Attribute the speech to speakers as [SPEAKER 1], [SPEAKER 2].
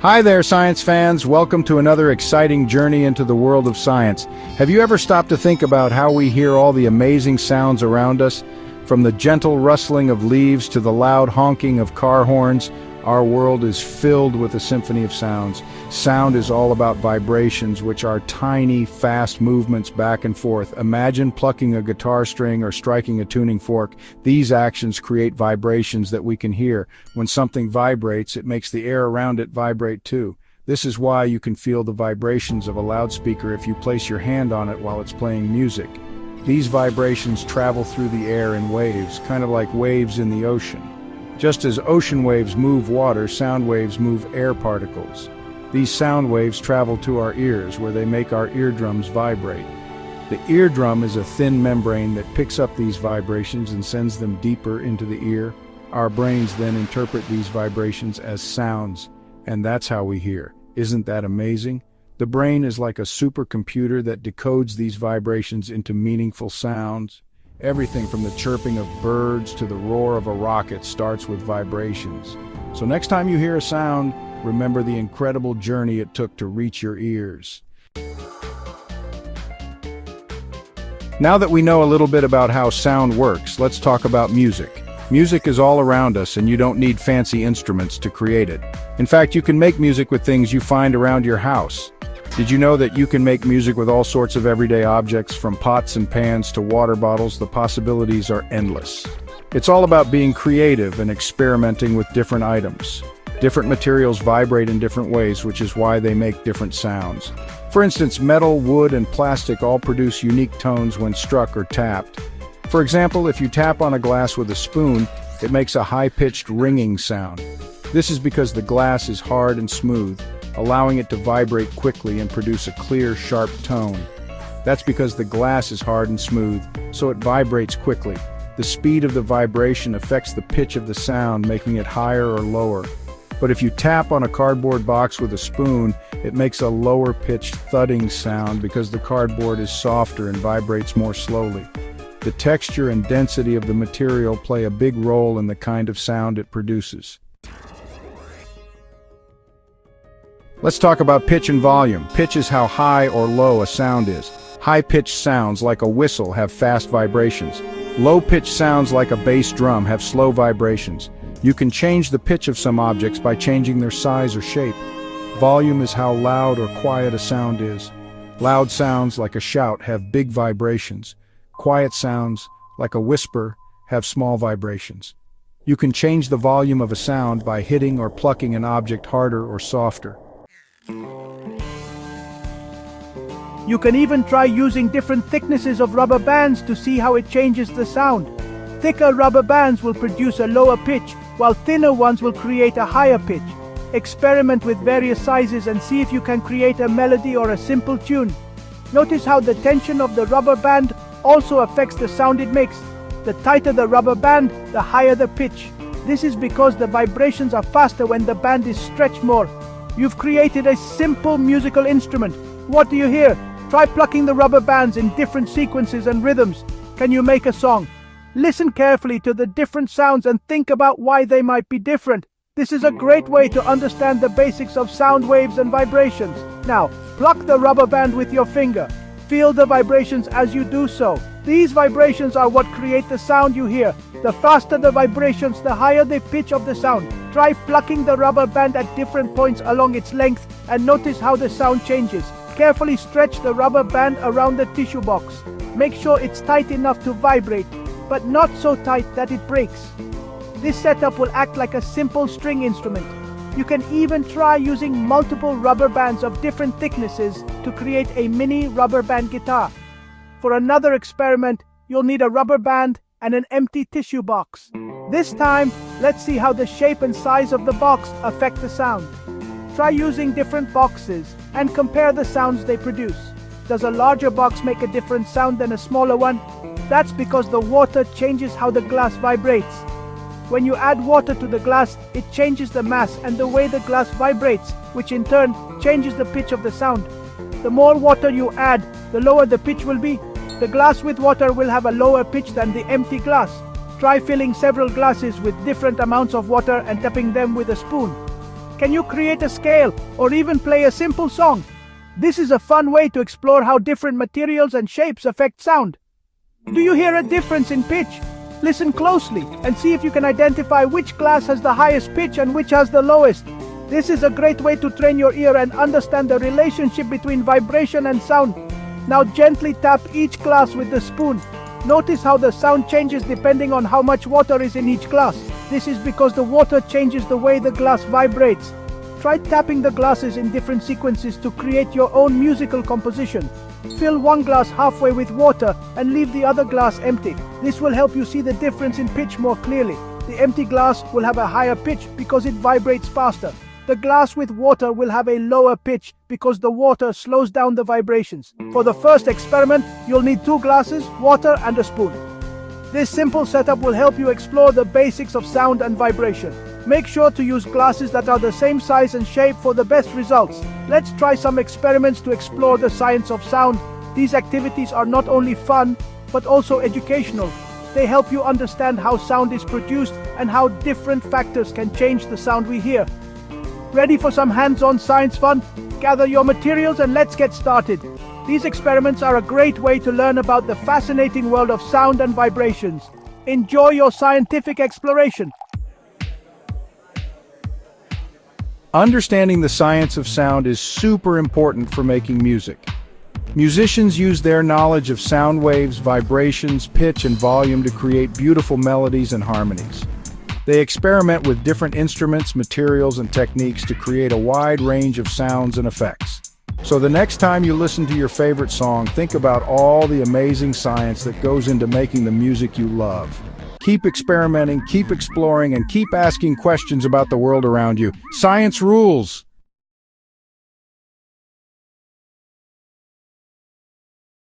[SPEAKER 1] Hi there, science fans. Welcome to another exciting journey into the world of science. Have you ever stopped to think about how we hear all the amazing sounds around us? From the gentle rustling of leaves to the loud honking of car horns, our world is filled with a symphony of sounds. Sound is all about vibrations, which are tiny, fast movements back and forth. Imagine plucking a guitar string or striking a tuning fork. These actions create vibrations that we can hear. When something vibrates, it makes the air around it vibrate too. This is why you can feel the vibrations of a loudspeaker if you place your hand on it while it's playing music. These vibrations travel through the air in waves, kind of like waves in the ocean. Just as ocean waves move water, sound waves move air particles. These sound waves travel to our ears, where they make our eardrums vibrate. The eardrum is a thin membrane that picks up these vibrations and sends them deeper into the ear. Our brains then interpret these vibrations as sounds, and that's how we hear. Isn't that amazing? The brain is like a supercomputer that decodes these vibrations into meaningful sounds. Everything from the chirping of birds to the roar of a rocket starts with vibrations. So next time you hear a sound, remember the incredible journey it took to reach your ears. Now that we know a little bit about how sound works, let's talk about music. Music is all around us, and you don't need fancy instruments to create it. In fact, you can make music with things you find around your house. Did you know that you can make music with all sorts of everyday objects, from pots and pans to water bottles? The possibilities are endless. It's all about being creative and experimenting with different items. Different materials vibrate in different ways, which is why they make different sounds. For instance, metal, wood, and plastic all produce unique tones when struck or tapped. For example, if you tap on a glass with a spoon, it makes a high-pitched ringing sound. This is because the glass is hard and smooth, allowing it to vibrate quickly and produce a clear, sharp tone. That's because the glass is hard and smooth, so it vibrates quickly. The speed of the vibration affects the pitch of the sound, making it higher or lower. But if you tap on a cardboard box with a spoon, it makes a lower-pitched thudding sound because the cardboard is softer and vibrates more slowly. The texture and density of the material play a big role in the kind of sound it produces. Let's talk about pitch and volume. Pitch is how high or low a sound is. High-pitched sounds like a whistle have fast vibrations. Low-pitched sounds like a bass drum have slow vibrations. You can change the pitch of some objects by changing their size or shape. Volume is how loud or quiet a sound is. Loud sounds like a shout have big vibrations. Quiet sounds, like a whisper, have small vibrations. You can change the volume of a sound by hitting or plucking an object harder or softer.
[SPEAKER 2] You can even try using different thicknesses of rubber bands to see how it changes the sound. Thicker rubber bands will produce a lower pitch, while thinner ones will create a higher pitch. Experiment with various sizes and see if you can create a melody or a simple tune. Notice how the tension of the rubber band also affects the sound it makes. The tighter the rubber band, the higher the pitch. This is because the vibrations are faster when the band is stretched more. You've created a simple musical instrument. What do you hear? Try plucking the rubber bands in different sequences and rhythms. Can you make a song? Listen carefully to the different sounds and think about why they might be different. This is a great way to understand the basics of sound waves and vibrations. Now, pluck the rubber band with your finger. Feel the vibrations as you do so. These vibrations are what create the sound you hear. The faster the vibrations, the higher the pitch of the sound. Try plucking the rubber band at different points along its length and notice how the sound changes. Carefully stretch the rubber band around the tissue box. Make sure it's tight enough to vibrate, but not so tight that it breaks. This setup will act like a simple string instrument. You can even try using multiple rubber bands of different thicknesses to create a mini rubber band guitar. For another experiment, you'll need a rubber band and an empty tissue box. This time, let's see how the shape and size of the box affect the sound. Try using different boxes and compare the sounds they produce. Does a larger box make a different sound than a smaller one? That's because the water changes how the glass vibrates. When you add water to the glass, it changes the mass and the way the glass vibrates, which in turn changes the pitch of the sound. The more water you add, the lower the pitch will be. The glass with water will have a lower pitch than the empty glass. Try filling several glasses with different amounts of water and tapping them with a spoon. Can you create a scale or even play a simple song? This is a fun way to explore how different materials and shapes affect sound. Do you hear a difference in pitch? Listen closely and see if you can identify which glass has the highest pitch and which has the lowest. This is a great way to train your ear and understand the relationship between vibration and sound. Now gently tap each glass with the spoon. Notice how the sound changes depending on how much water is in each glass. This is because the water changes the way the glass vibrates. Try tapping the glasses in different sequences to create your own musical composition. Fill one glass halfway with water and leave the other glass empty. This will help you see the difference in pitch more clearly. The empty glass will have a higher pitch because it vibrates faster. The glass with water will have a lower pitch because the water slows down the vibrations. For the first experiment, you'll need 2 glasses, water, and a spoon. This simple setup will help you explore the basics of sound and vibration. Make sure to use glasses that are the same size and shape for the best results. Let's try some experiments to explore the science of sound. These activities are not only fun, but also educational. They help you understand how sound is produced and how different factors can change the sound we hear. Ready for some hands-on science fun? Gather your materials and let's get started. These experiments are a great way to learn about the fascinating world of sound and vibrations. Enjoy your scientific exploration.
[SPEAKER 1] Understanding the science of sound is super important for making music. Musicians use their knowledge of sound waves, vibrations, pitch, and volume to create beautiful melodies and harmonies. They experiment with different instruments, materials, and techniques to create a wide range of sounds and effects. So the next time you listen to your favorite song, think about all the amazing science that goes into making the music you love. Keep experimenting, keep exploring, and keep asking questions about the world around you. Science rules!